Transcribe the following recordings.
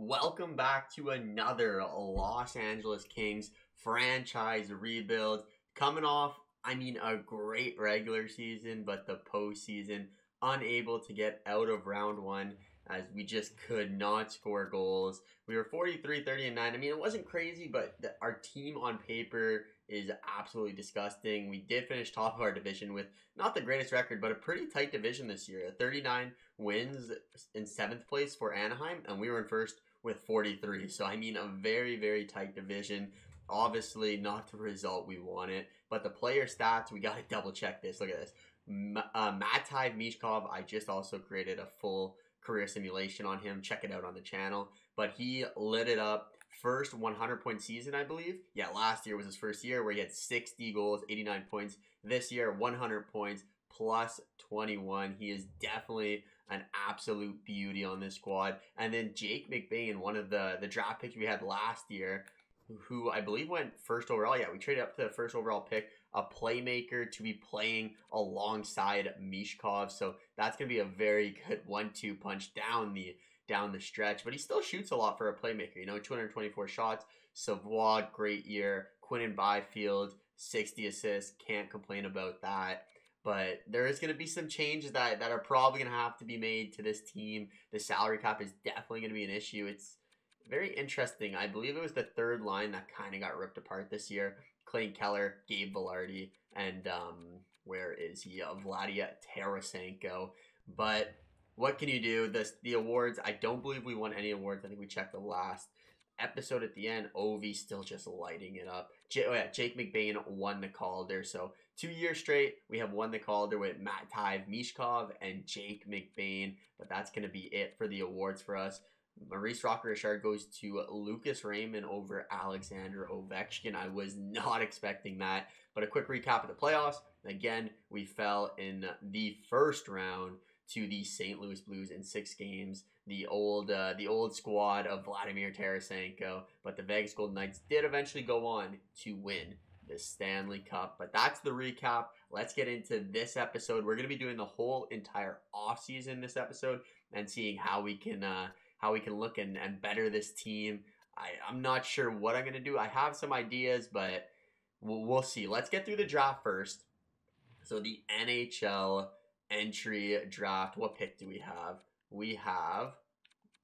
Welcome back to another Los Angeles Kings franchise rebuild. Coming off, a great regular season, but the postseason, unable to get out of round one as we just could not score goals. We were 43, 30, and 9. It wasn't crazy, but our team on paper is absolutely disgusting. We did finish top of our division with not the greatest record, but a pretty tight division this year. 39 wins in 7th place for Anaheim, and we were in first with 43. So, a very, very tight division. Obviously, not the result we wanted, but the player stats, we got to double check this. Look at this. Matai Mishkov, I just also created a full career simulation on him. Check it out on the channel. But he lit it up. First 100-point season, I believe. Yeah, last year was his first year where he had 60 goals, 89 points. This year, 100 points plus 21. He is definitely an absolute beauty on this squad. And then Jake McBain, one of the draft picks we had last year, who I believe went first overall. Yeah, we traded up to the first overall pick, a playmaker to be playing alongside Mishkov. So that's going to be a very good 1-2 punch down the stretch, but he still shoots a lot for a playmaker. 224 shots. Savoir, great year. Quinton Byfield, 60 assists. Can't complain about that. But there is going to be some changes that are probably going to have to be made to this team. The salary cap is definitely going to be an issue. It's very interesting. I believe it was the third line that kind of got ripped apart this year. Clayton Keller, Gabe Vilardi, and where is he? Vladia Tarasenko. But what can you do? The awards, I don't believe we won any awards. I think we checked the last episode at the end. Ovi still just lighting it up. Jake McBain won the Calder. So 2 years straight, we have won the Calder with Matai Mishkov and Jake McBain. But that's going to be it for the awards for us. Maurice Rocker-Richard goes to Lucas Raymond over Alexander Ovechkin. I was not expecting that. But a quick recap of the playoffs. Again, we fell in the first round to the St. Louis Blues in 6 games. The old squad of Vladimir Tarasenko. But the Vegas Golden Knights did eventually go on to win the Stanley Cup. But that's the recap. Let's get into this episode. We're going to be doing the whole entire offseason this episode and seeing how we can look and better this team. I'm not sure what I'm going to do. I have some ideas, but we'll see. Let's get through the draft first. So the NHL entry draft. What pick do we have? We have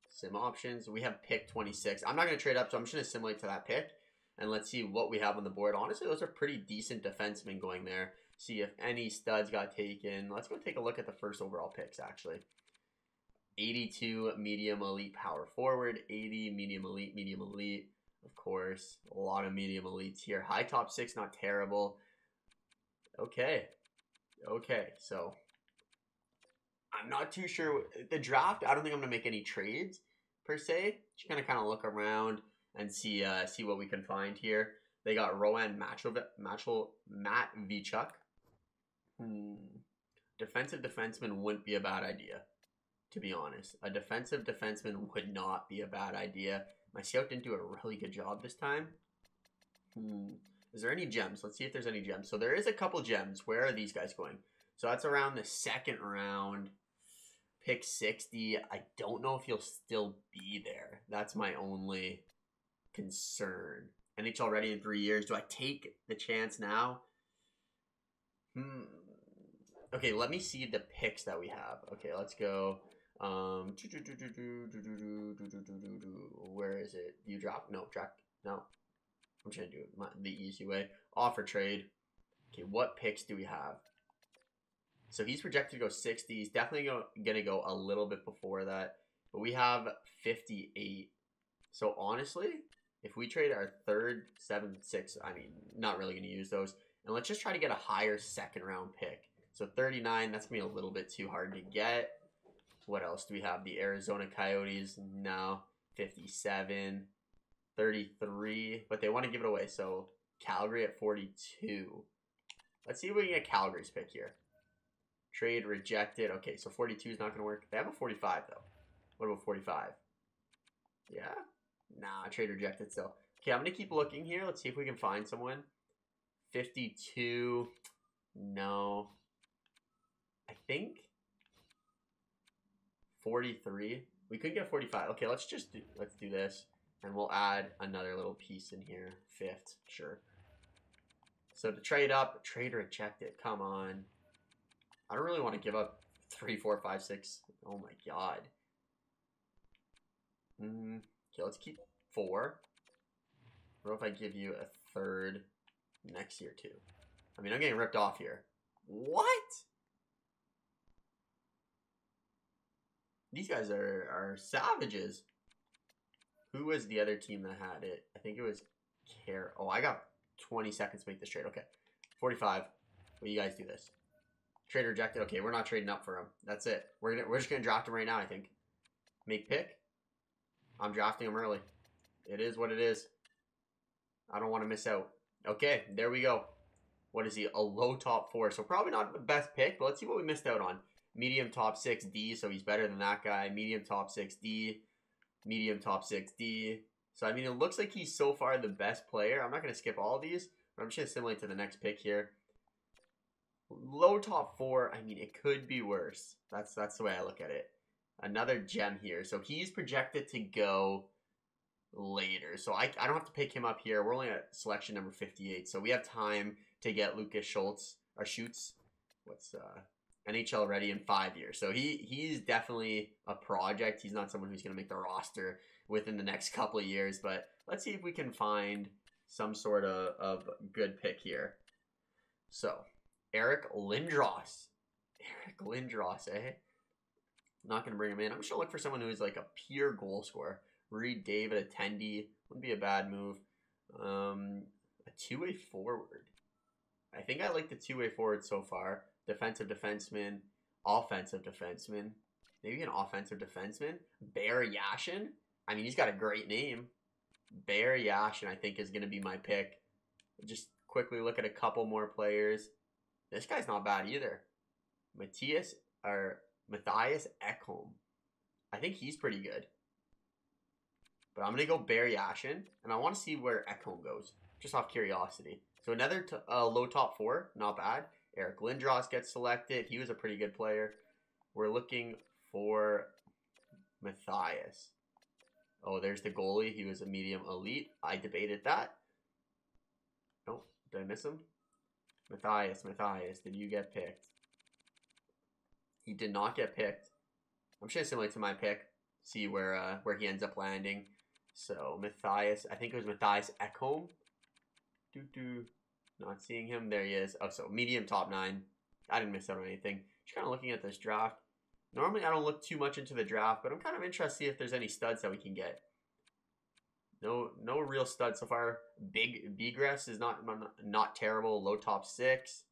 sim options. We have pick 26. I'm not going to trade up, so I'm just going to assimilate to that pick. And let's see what we have on the board. Honestly, those are pretty decent defensemen going there. See if any studs got taken. Let's go take a look at the first overall picks, actually. 82 medium elite power forward. 80 medium elite. Of course, a lot of medium elites here. High top 6, not terrible. Okay, so I'm not too sure. The draft, I don't think I'm going to make any trades, per se. Just going to kind of look around and see what we can find here. They got Rowan Matvichuk. Defensive defenseman wouldn't be a bad idea, to be honest. A defensive defenseman would not be a bad idea. My scout didn't do a really good job this time. Is there any gems? Let's see if there's any gems. So there is a couple gems. Where are these guys going? So that's around the second round. Pick 60. I don't know if he'll still be there. That's my only concern. NHL ready in 3 years. Do I take the chance now? Okay, let me see the picks that we have. Okay, let's go. Where is it? You drop? No, draft. No. I'm trying to do it the easy way. Offer trade. Okay, what picks do we have? So he's projected to go 60. He's definitely going to go a little bit before that. But we have 58. So honestly, if we trade our third, 7, 6, not really going to use those. And let's just try to get a higher second round pick. So 39, that's going to be a little bit too hard to get. What else do we have? The Arizona Coyotes, no. 57, 33, but they want to give it away. So Calgary at 42. Let's see if we can get Calgary's pick here. Trade rejected. Okay, so 42 is not going to work. They have a 45, though. What about 45? Yeah? Nah, trade rejected still. Okay, I'm going to keep looking here. Let's see if we can find someone. 52. No. I think 43. We could get 45. Okay, let's do this. And we'll add another little piece in here. 5th, sure. So to trade up, trade rejected. Come on. I don't really want to give up 3, 4, 5, 6. Oh my god. Okay, let's keep 4. What if I give you a 3rd next year too? I mean, I'm getting ripped off here. What? These guys are savages. Who was the other team that had it? I think it was Oh, I got 20 seconds to make this trade. Okay. 45. Well, you guys do this. Trade rejected. Okay, we're not trading up for him. That's it. We're just gonna draft him right now, I think. Make pick. I'm drafting him early. It is what it is. I don't want to miss out. Okay, there we go. What is he? A low top 4. So probably not the best pick, but let's see what we missed out on. Medium top 6D, so he's better than that guy. Medium top 6D. Medium top 6D. So, I mean, it looks like he's so far the best player. I'm not going to skip all of these, but I'm just going to assimilate to the next pick here. Low top 4, I mean, it could be worse. That's the way I look at it. Another gem here. So, he's projected to go later. So, I don't have to pick him up here. We're only at selection number 58. So, we have time to get Lucas Schultz, or Schutz. What's, NHL ready in 5 years. So he's definitely a project. He's not someone who's going to make the roster within the next couple of years, but let's see if we can find some sort of good pick here. So, Eric Lindros. Eric Lindros, eh? I'm not going to bring him in. I'm just going to look for someone who's like a pure goal scorer. Reed David, attendee. Wouldn't be a bad move. A two-way forward. I think I like the two-way forward so far. Defensive defenseman, offensive defenseman, maybe an offensive defenseman. Bear Yashin. I mean, he's got a great name. Bear Yashin, I think, is going to be my pick. Just quickly look at a couple more players. This guy's not bad either. Matthias Ekholm. I think he's pretty good. But I'm going to go Bear Yashin, and I want to see where Ekholm goes, just off curiosity. So another low top 4, not bad. Eric Lindros gets selected. He was a pretty good player. We're looking for Matthias. Oh, there's the goalie. He was a medium elite. I debated that. Oh, did I miss him? Matthias, did you get picked? He did not get picked. I'm just going to assimilate to my pick. See where he ends up landing. So, Matthias. I think it was Matthias Ekholm. Not seeing him. There he is. Oh, so medium top 9. I didn't miss out on anything. Just kind of looking at this draft. Normally, I don't look too much into the draft, but I'm kind of interested to see if there's any studs that we can get. No real studs so far. Big Begress is not terrible. Low top 6.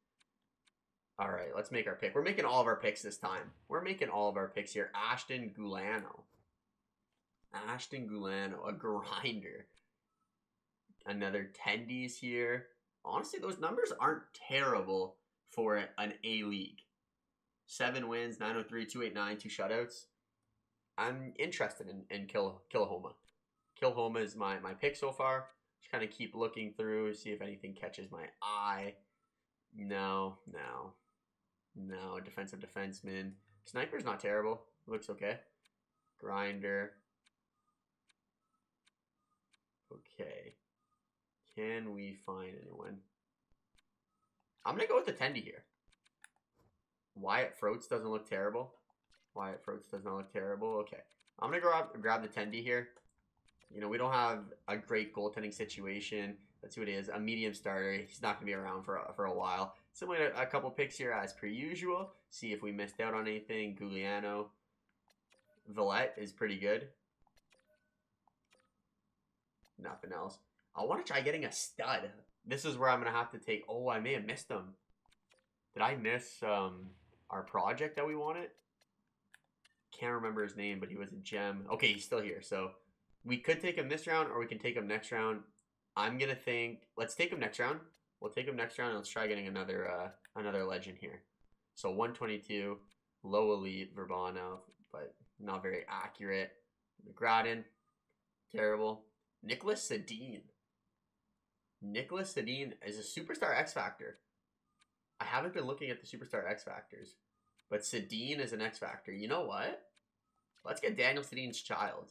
All right, let's make our pick. We're making all of our picks this time. We're making all of our picks here. Ashton Guleno. Ashton Guleno, a grinder. Another tendies here. Honestly, those numbers aren't terrible for an A league. 7 wins, 903, 289, 2 shutouts. I'm interested in Killahoma. Killahoma is my pick so far. Just kind of keep looking through, see if anything catches my eye. No. Defensive defenseman. Sniper's not terrible. Looks okay. Grinder. Okay. Can we find anyone? I'm going to go with the Tendy here. Wyatt Froats doesn't look terrible. Wyatt Froats does not look terrible. Okay. I'm going to grab the Tendy here. You know, we don't have a great goaltending situation. Let's see what it is. A medium starter. He's not going to be around for a while. Similar to a couple picks here as per usual. See if we missed out on anything. Gugliano. Villette is pretty good. Nothing else. I want to try getting a stud. This is where I'm going to have to take... Oh, I may have missed them. Did I miss our project that we wanted? Can't remember his name, but he was a gem. Okay, he's still here. So we could take him this round or we can take him next round. I'm going to think... Let's take him next round. We'll take him next round and let's try getting another legend here. So 122, low elite, Verbanov, but not very accurate. McGrattan, terrible. Nicholas Sedin. Nicholas Sedin is a superstar X Factor. I haven't been looking at the superstar X Factors, but Sedin is an X Factor. You know what? Let's get Daniel Sedin's child.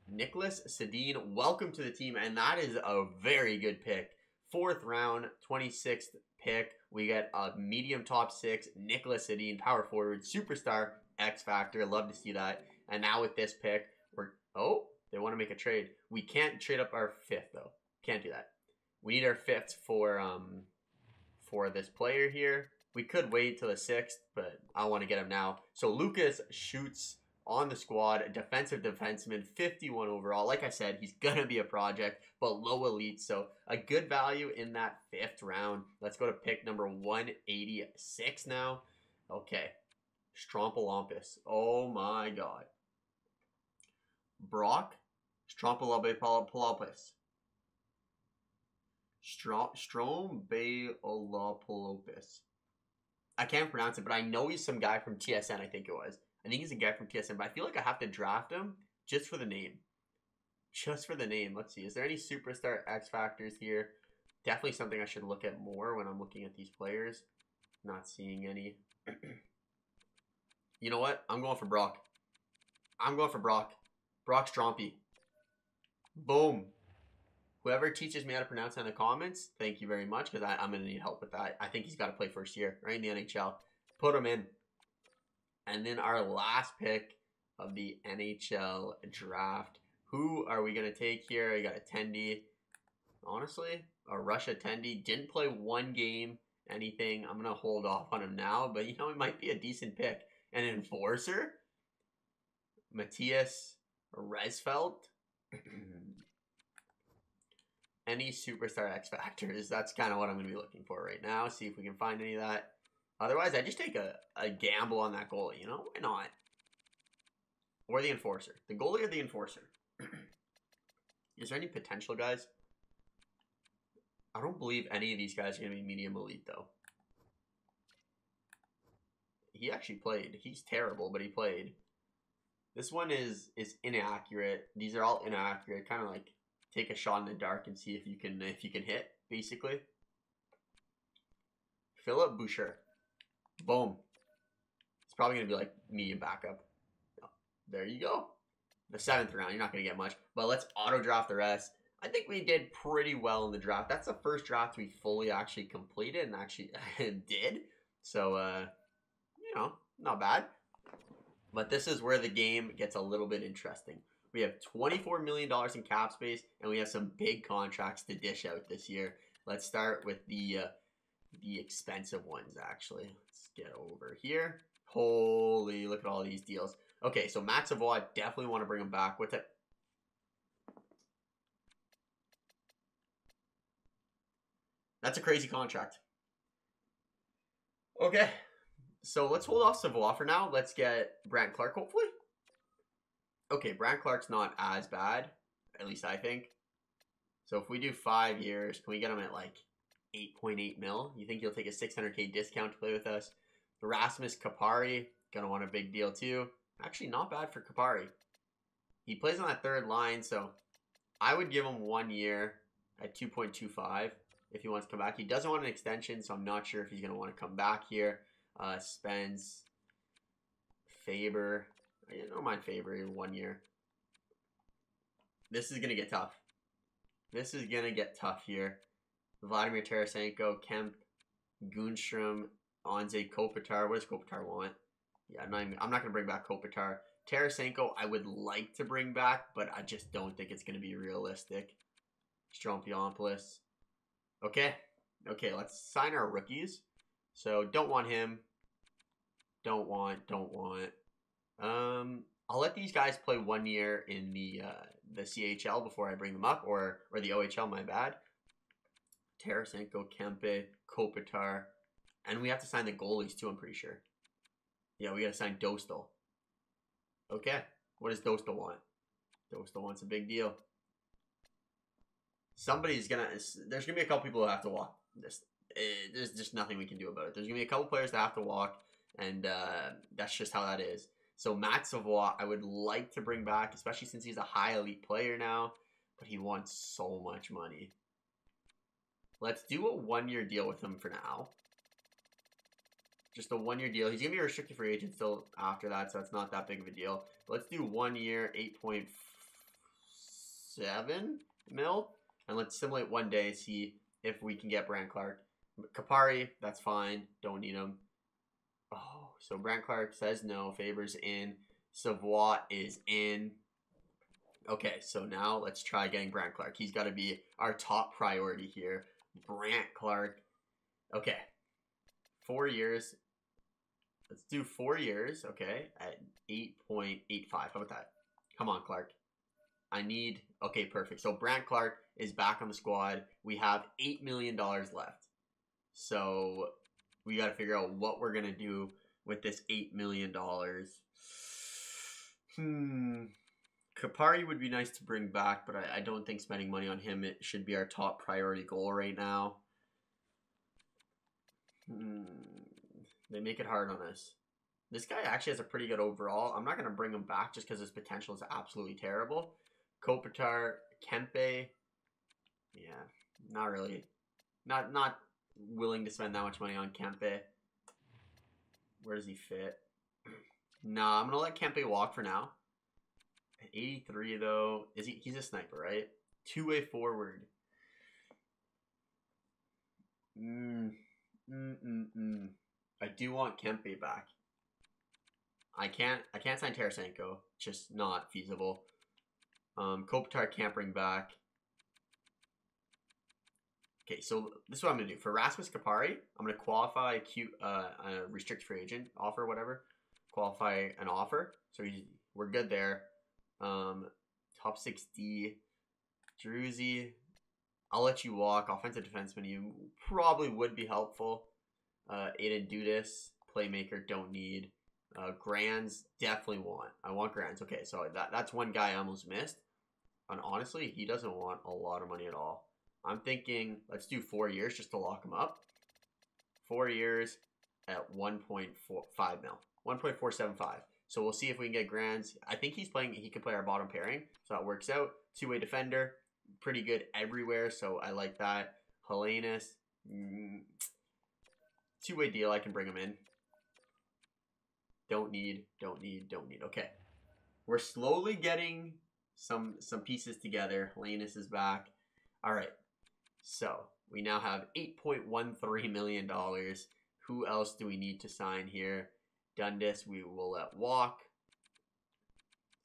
Nicholas Sedin, welcome to the team, and that is a very good pick. 4th round, 26th pick. We get a medium top 6, Nicholas Sedin, power forward, superstar, X Factor. Love to see that. And now with this pick, they want to make a trade. We can't trade up our 5th though. Can't do that. We need our 5th for this player here. We could wait till the 6th, but I want to get him now. So Lucas Schutz on the squad, defensive defenseman, 51 overall. Like I said, he's going to be a project, but low elite. So a good value in that 5th round. Let's go to pick number 186 now. Okay. Strompolampus. Oh my God. Brock Strompolampus. Strombelopoulos. I can't pronounce it, but I know he's some guy from TSN, I think it was. I think he's a guy from TSN, but I feel like I have to draft him just for the name. Just for the name. Let's see. Is there any superstar X factors here? Definitely something I should look at more when I'm looking at these players. Not seeing any. You know what? I'm going for Brock. I'm going for Brock. Brock Strompy. Boom. Whoever teaches me how to pronounce it in the comments, thank you very much, because I'm going to need help with that. I think he's got to play first year, right, in the NHL. Put him in. And then our last pick of the NHL draft. Who are we going to take here? I got a Tendy. Honestly, a Russia Tendy. Didn't play one game, anything. I'm going to hold off on him now, but, you know, it might be a decent pick. An Enforcer. Matthias Resfeld. Any superstar X factors. That's kind of what I'm going to be looking for right now. See if we can find any of that. Otherwise, I just take a gamble on that goalie. You know, why not? Or the Enforcer. The goalie or the Enforcer. Is there any potential, guys? I don't believe any of these guys are going to be medium elite, though. He actually played. He's terrible, but he played. This one is inaccurate. These are all inaccurate. Kind of like take a shot in the dark and see if you can hit, basically. Philip Boucher. Boom. It's probably going to be like medium backup. There you go. The 7th round. You're not going to get much. But let's auto draft the rest. I think we did pretty well in the draft. That's the first draft we fully actually completed and actually did. So, you know, not bad. But this is where the game gets a little bit interesting. We have $24 million in cap space, and we have some big contracts to dish out this year. Let's start with the expensive ones, actually. Let's get over here. Holy, look at all these deals. Okay, so Matt Savoir, definitely want to bring him back. What's it? That's a crazy contract. Okay, so let's hold off Savoir for now. Let's get Brent Clark, hopefully. Okay, Brent Clark's not as bad, at least I think. So if we do 5 years, can we get him at like 8.8 mil? You think he'll take a $600K discount to play with us? Rasmus Kapari, gonna want a big deal too. Actually, not bad for Kapari. He plays on that 3rd line, so I would give him 1 year at 2.25 if he wants to come back. He doesn't want an extension, so I'm not sure if he's gonna want to come back here. Spence, Faber. I don't mind Faber in 1 year. This is going to get tough. This is going to get tough here. Vladimir Tarasenko, Kemp, Gunstrom, Anze Kopitar. What does Kopitar want? Yeah, I'm not going to bring back Kopitar. Tarasenko, I would like to bring back, but I just don't think it's going to be realistic. Strompolampus. Okay. Okay, let's sign our rookies. So, don't want him. Don't want. I'll let these guys play 1 year in the CHL before I bring them up, or the OHL, my bad. Tarasenko, Kempe, Kopitar, and we have to sign the goalies too, I'm pretty sure. Yeah, we got to sign Dostal. Okay, what does Dostal want? Dostal wants a big deal. There's gonna be a couple people who have to walk. There's just nothing we can do about it. There's gonna be a couple players that have to walk, and that's just how that is. So Matt Savoir, I would like to bring back, especially since he's a high elite player now, but he wants so much money. Let's do a 1 year deal with him for now. Just a 1 year deal. He's gonna be a restricted free agent still after that, so it's not that big of a deal. But let's do 1 year, 8.7 mil, and let's simulate 1 day, see if we can get Brent Clark. Kupari, that's fine. Don't need him. Oh, so Brent Clark says no. Faber's in. Savoir is in. Okay, so now let's try getting Brent Clark. He's got to be our top priority here. Brent Clark. Okay. 4 years. Let's do 4 years, okay, at 8.85. How about that? Come on, Clark. I need... Okay, perfect. So Brent Clark is back on the squad. We have $8 million left. So we got to figure out what we're going to do with this $8 million. Kupari would be nice to bring back, but I don't think spending money on him, it should be our top priority goal right now. They make it hard on us. This guy actually has a pretty good overall. I'm not going to bring him back just because his potential is absolutely terrible. Kopitar, Kempe. Yeah, not really. Not willing to spend that much money on Kempe. Where does he fit? Nah, I'm going to let Kempe walk for now. At 83, though. He's a sniper, right? Two-way forward. I do want Kempe back. I can't sign Tarasenko. Just not feasible. Kopitar can't bring back. Okay, so this is what I'm gonna do. For Rasmus Kupari, I'm gonna qualify a restricted free agent offer, whatever. Qualify an offer. So we're good there. Top 6D. Druzy. I'll let you walk. Offensive defenseman, you probably would be helpful. Aiden Dudas, playmaker, don't need. Grands, definitely want. I want Grands. Okay, so that's one guy I almost missed. And honestly, he doesn't want a lot of money at all. I'm thinking, let's do 4 years just to lock him up. 4 years at 1.45 mil. 1.475. So we'll see if we can get Grands. I think he can play our bottom pairing. So that works out. Two-way defender. Pretty good everywhere, so I like that. Helenas. Two-way deal, I can bring him in. Don't need. Okay. We're slowly getting some pieces together. Helenas is back. All right. So we now have $8.13 million. Who else do we need to sign here? Dundas, we will let walk.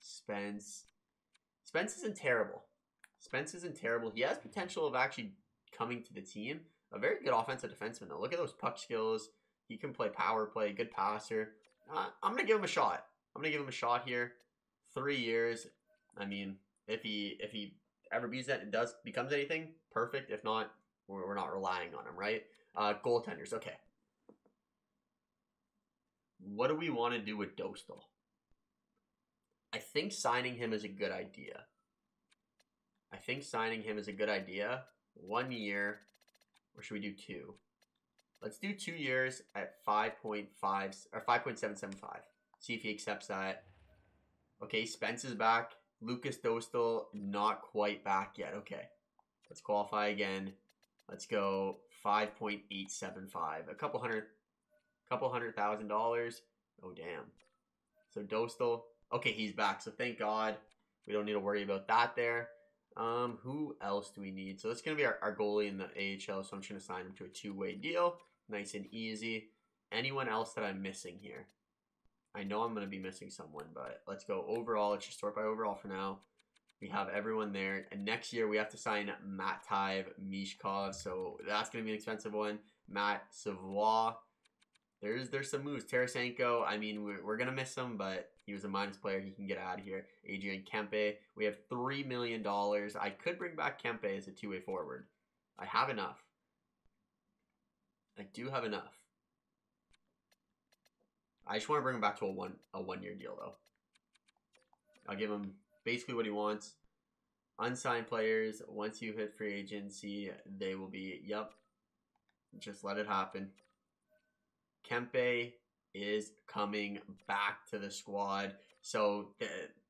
Spence isn't terrible. He has potential of actually coming to the team. A very good offensive defenseman, though. Look at those puck skills. He can play power play, good passer. I'm going to give him a shot. Here. 3 years. I mean, if he ever becomes anything, perfect. If not, we're not relying on him, right? Goaltenders, okay. What do we want to do with Dostal? I think signing him is a good idea. 1 year, or should we do 2? Let's do 2 years at 5.5 or 5.775. See if he accepts that. Okay, Spence is back. Lucas Dostal not quite back yet. Okay, let's qualify again. Let's go 5.875. A couple $100,000. Oh damn. So Dostal. Okay, he's back. So thank God we don't need to worry about that there. Who else do we need? So that's going to be our goalie in the AHL. So I'm just going to sign him to a 2-way deal. Nice and easy. Anyone else that I'm missing here? I know I'm going to be missing someone, but let's go overall. Let's just sort by overall for now. We have everyone there. And next year we have to sign Matvey Mishkov. So that's going to be an expensive one. Matt Savoir. There's some moves. Tarasenko, I mean, we're going to miss him, but he was a minus player. He can get out of here. Adrian Kempe. We have $3 million. I could bring back Kempe as a 2-way forward. I have enough. I do have enough. I just want to bring him back to a 1 year deal, though. I'll give him basically what he wants. Unsigned players, once you hit free agency, they will be, yep, just let it happen. Kempe is coming back to the squad. So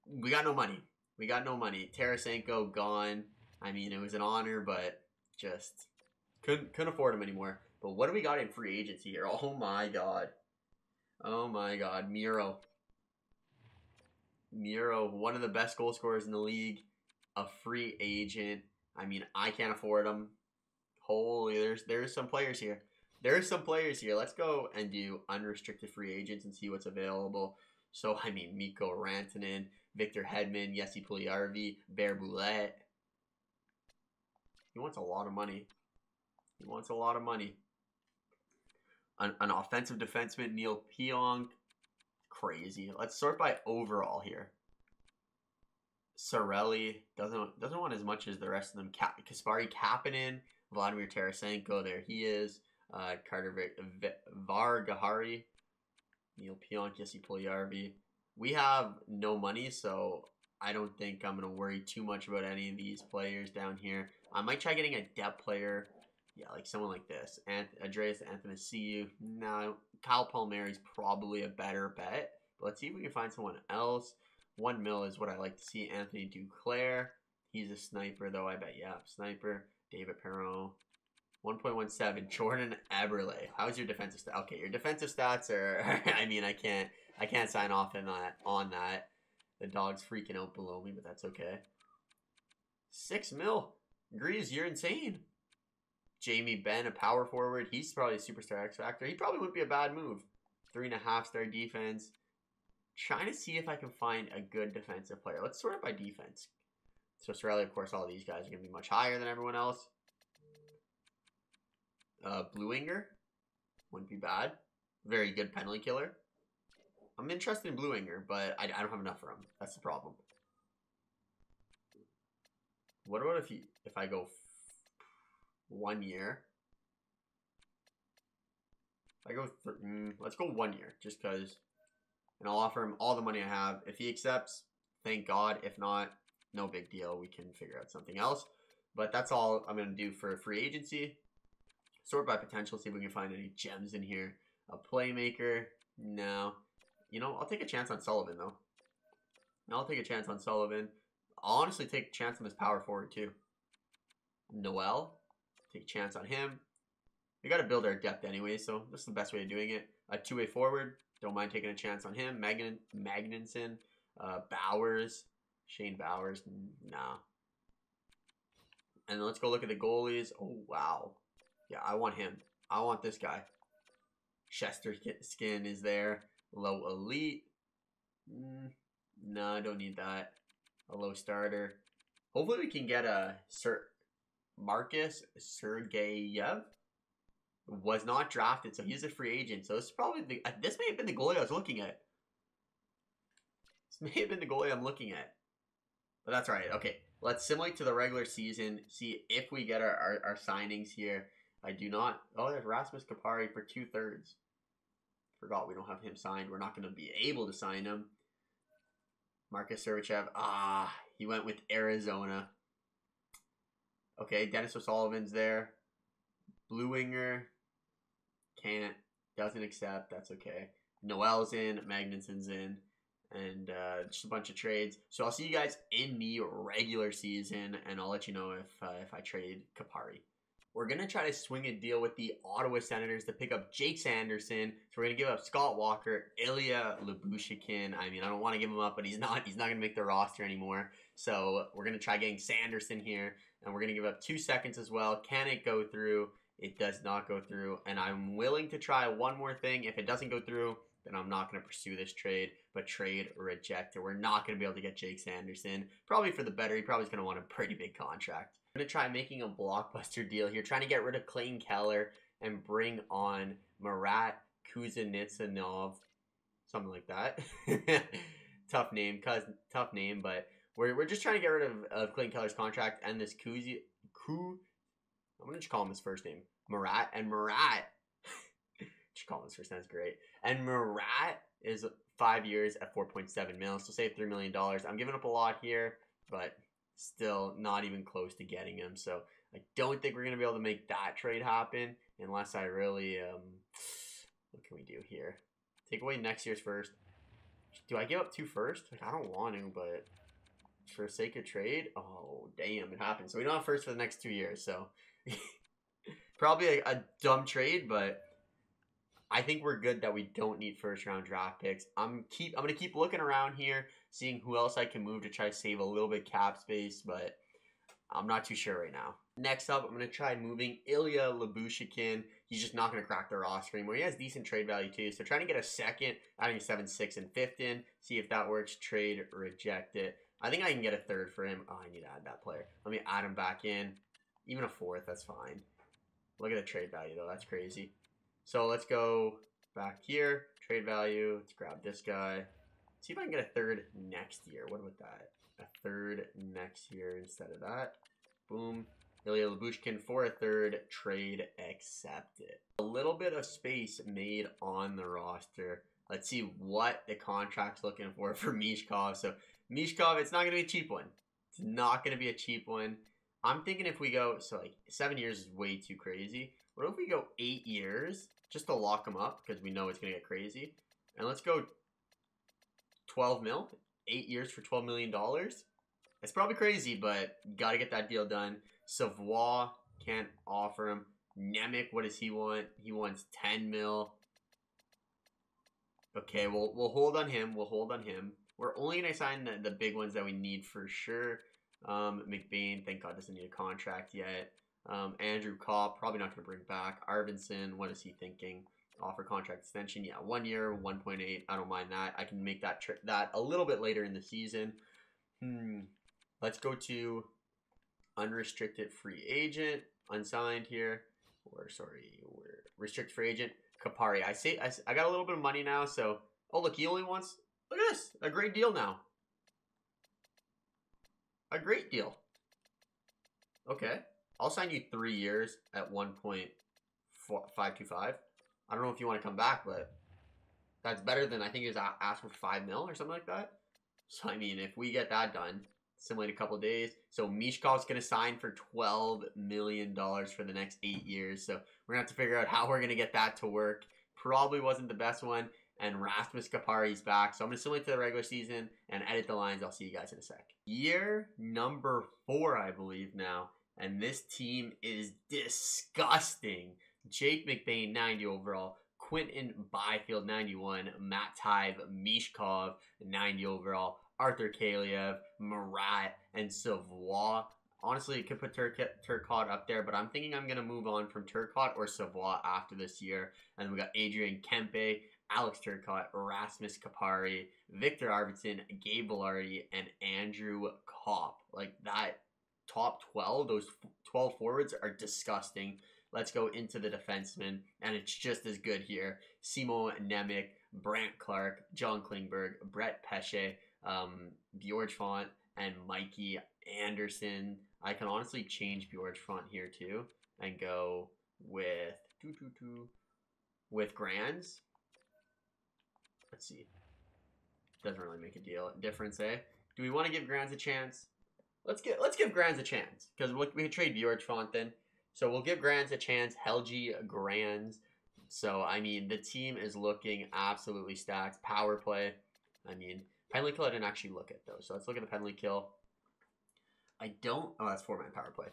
we got no money. Tarasenko gone. I mean, it was an honor, but just couldn't afford him anymore. But what do we got in free agency here? Oh my God. Oh my God, Miro. Miro, one of the best goal scorers in the league, a free agent. I mean, I can't afford him. Holy, there's some players here. There's some players here. Let's go and do unrestricted free agents and see what's available. So, I mean, Mikko Rantanen, Victor Hedman, Jesse Puljujarvi, Bear Boulette. He wants a lot of money. He wants a lot of money. An offensive defenseman, Neil Pionk. Crazy. Let's sort by overall here. Sorelli doesn't want as much as the rest of them. Kasperi Kapanen, Vladimir Tarasenko, there he is. Carter Vargahari, Neil Pionk, Jesse Puljujarvi. We have no money, so I don't think I'm going to worry too much about any of these players down here. I might try getting a depth player. Yeah, like someone like this. Andreas Athanasiou. No, Kyle Palmieri's probably a better bet. But let's see if we can find someone else. 1 mil is what I like to see. Anthony Duclair. He's a sniper, though, I bet. Yeah, sniper. David Perron. 1.17. Jordan Eberle. How's your defensive stats? Okay, your defensive stats are... I mean, I can't sign off on that. The dog's freaking out below me, but that's okay. 6 mil. Greaves, you're insane. Jamie Benn, a power forward. He's probably a superstar X Factor. He probably wouldn't be a bad move. 3.5-star defense. Trying to see if I can find a good defensive player. Let's sort it by defense. So Australia, of course, all these guys are going to be much higher than everyone else. Bluinger. Wouldn't be bad. Very good penalty killer. I'm interested in Bluinger, but I don't have enough for him. That's the problem. What about if I go 1 year? If I go, let's go 1 year, just because, and I'll offer him all the money I have. If he accepts, thank God. If not, no big deal. We can figure out something else. But that's all I'm going to do for free agency. Sort by potential, see if we can find any gems in here. A playmaker, no. You know, I'll take a chance on Sullivan, though. I'll take a chance on Sullivan. I'll honestly take a chance on this power forward, too. Noel, take a chance on him. We got to build our depth anyway, so this is the best way of doing it. A two-way forward, don't mind taking a chance on him. Magnuson, Bowers, Shane Bowers, nah. And let's go look at the goalies. Oh, wow. Yeah, I want him. I want this guy. Chester Skin is there. Low elite. No, I don't need that. A low starter. Hopefully we can get a Marcus Sergeyev. Was not drafted, so he's a free agent. So this is probably this may have been the goalie I was looking at. This may have been the goalie I'm looking at. But that's all right. Okay, let's simulate to the regular season. See if we get our signings here. I do not. Oh, there's Rasmus Kupari for 2/3. Forgot we don't have him signed. We're not going to be able to sign him. Marcus Sergachev. He went with Arizona. Okay, Dennis O'Sullivan's there. Bluinger. Can't. Doesn't accept. That's okay. Noel's in. Magnuson's in. And just a bunch of trades. So I'll see you guys in the regular season, and I'll let you know if I trade Kupari. We're going to try to swing a deal with the Ottawa Senators to pick up Jake Sanderson. So we're going to give up Scott Walker, Ilya Labushkin. I mean, I don't want to give him up, but he's not going to make the roster anymore. So we're going to try getting Sanderson here, and we're going to give up 2 seconds as well. Can it go through? It does not go through, and I'm willing to try one more thing. If it doesn't go through, then I'm not going to pursue this trade, but trade rejected. We're not going to be able to get Jake Sanderson. Probably for the better. He probably is going to want a pretty big contract. I'm going to try making a blockbuster deal here, trying to get rid of Clayton Keller and bring on Marat Kuznetsov, something like that. Tough name, but we're just trying to get rid of Clayton Keller's contract and this I'm going to just call him his first name, Marat, and Marat, just call him his first name, that's great, and Marat is 5 years at 4.7 mil, so save $3 million. I'm giving up a lot here, but still not even close to getting him. So I don't think we're going to be able to make that trade happen unless I really, what can we do here? Take away next year's first. Do I give up 2 first? Like, I don't want to, but for sake of trade, oh, damn, it happened. So we don't have first for the next 2 years. So probably a dumb trade, but I think we're good that we don't need first round draft picks. I'm gonna keep looking around here, seeing who else I can move to try to save a little bit cap space, but I'm not too sure right now. Next up, I'm going to try moving Ilya Labushkin. He's just not going to crack the roster anymore. He has decent trade value too. So trying to get a second, adding 7, 6, and 5th in. See if that works. Trade, reject it. I think I can get a 3rd for him. Oh, I need to add that player. Let me add him back in. Even a 4th, that's fine. Look at the trade value though. That's crazy. So let's go back here. Trade value. Let's grab this guy. See if I can get a 3rd next year. What about that? A 3rd next year instead of that. Boom. Ilya Labushkin for a 3rd. Trade accepted. A little bit of space made on the roster. Let's see what the contract's looking for Mishkov. So Mishkov, it's not going to be a cheap one. It's not going to be a cheap one. I'm thinking if we go, so like 7 years is way too crazy. What if we go 8 years just to lock him up because we know it's going to get crazy? And let's go 12 mil. 8 years for $12 million. It's probably crazy, but got to get that deal done. Savoir can't offer him. Nemec, what does he want? He wants 10 mil. Okay, we'll hold on him. We'll hold on him. We're only going to sign the big ones that we need for sure. McBain, thank God, doesn't need a contract yet. Andrew Kopp, probably not going to bring back. Arvidsson, what is he thinking? Offer contract extension, yeah, 1 year, 1.8. I don't mind that. I can make that a little bit later in the season. Let's go to unrestricted free agent, unsigned here, or sorry, we're restricted free agent. Kapari, I got a little bit of money now, so oh look, he only wants. Look at this, a great deal now. A great deal. Okay, I'll sign you 3 years at 1.525. I don't know if you want to come back, but that's better than I think he was asking for 5 mil or something like that. So, I mean, if we get that done, simulate a couple of days. So, Mishkov's going to sign for $12 million for the next 8 years. So, we're going to have to figure out how we're going to get that to work. Probably wasn't the best one. And Rasmus Kapari's back. So, I'm going to simulate to the regular season and edit the lines. I'll see you guys in a sec. Year number 4, I believe now. And this team is disgusting. Jake McBain, 90 overall. Quinton Byfield, 91. Matt Tyve, Mishkov, 90 overall. Arthur Kaliev, Marat, and Savoir. Honestly, it could put Turcotte up there, but I'm thinking I'm going to move on from Turcotte or Savoir after this year. And then we got Adrian Kempe, Alex Turcotte, Rasmus Kapari, Victor Arvidsson, Gabe Velarde, and Andrew Kopp. Like that top 12, those 12 forwards are disgusting. Let's go into the defensemen, and it's just as good here. Simon Nemec, Brent Clark, John Klingberg, Brett Pesce, Bjorkfont, and Mikey Anderson. I can honestly change Bjorkfont here too and go with Grands. Let's see. Doesn't really make a difference, eh? Do we want to give Grands a chance? Let's give Grands a chance because we can trade Bjorkfont then. So we'll give Grands a chance. Helgi Grands. So, I mean, the team is looking absolutely stacked. Power play. I mean, penalty kill I didn't actually look at, though. So let's look at the penalty kill. I don't... Oh, that's 4-man power play.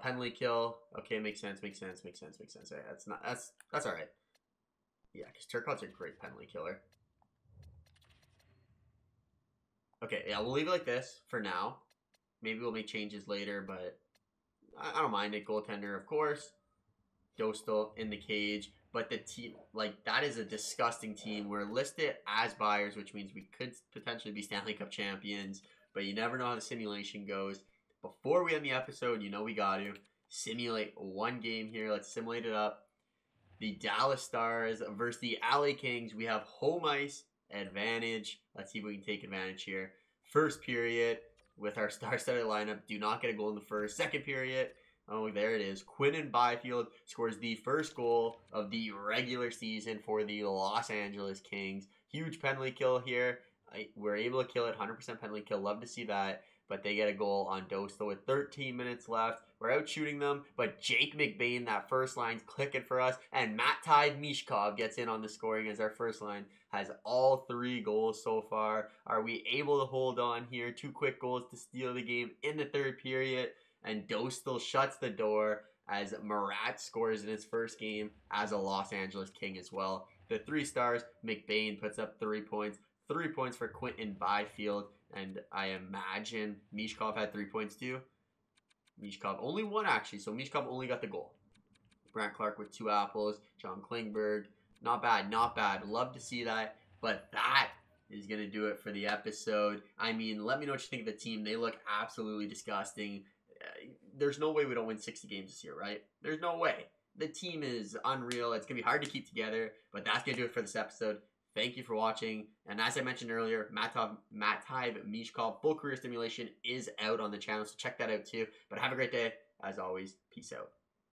Penalty kill. Okay, makes sense. Yeah, that's all right. Yeah, because Turcotte's a great penalty killer. Okay, yeah, we'll leave it like this for now. Maybe we'll make changes later, but... I don't mind it. Goaltender, of course. Dostal in the cage. But the team, like, that is a disgusting team. We're listed as buyers, which means we could potentially be Stanley Cup champions. But you never know how the simulation goes. Before we end the episode, you know we got to simulate one game here. Let's simulate it up. The Dallas Stars versus the LA Kings. We have home ice advantage. Let's see if we can take advantage here. First period. With our star-studded lineup, do not get a goal in the first. Second period, oh, there it is. Quinton Byfield scores the first goal of the regular season for the Los Angeles Kings. Huge penalty kill here. We're able to kill it, 100% penalty kill. Love to see that. But they get a goal on Dostal with 13 minutes left. We're out shooting them, but Jake McBain, that first line's clicking for us. And Matt Tyve Mishkov gets in on the scoring as our first line has all 3 goals so far. Are we able to hold on here? 2 quick goals to steal the game in the third period. And Dostal shuts the door. as Marat scores in his first game as a Los Angeles King as well. The 3 stars, McBain puts up 3 points. 3 points for Quinton Byfield, and I imagine Mishkov had 3 points too. Mishkov only 1 actually, so Mishkov only got the goal. Brent Clark with 2 apples. John Klingberg, not bad, not bad. Love to see that, but that is going to do it for the episode. I mean, let me know what you think of the team. They look absolutely disgusting. There's no way we don't win 60 games this year, right? There's no way. The team is unreal. It's going to be hard to keep together, but that's going to do it for this episode. Thank you for watching. And as I mentioned earlier, Matvei Mishkov full career stimulation is out on the channel, so check that out too. But have a great day. As always, peace out.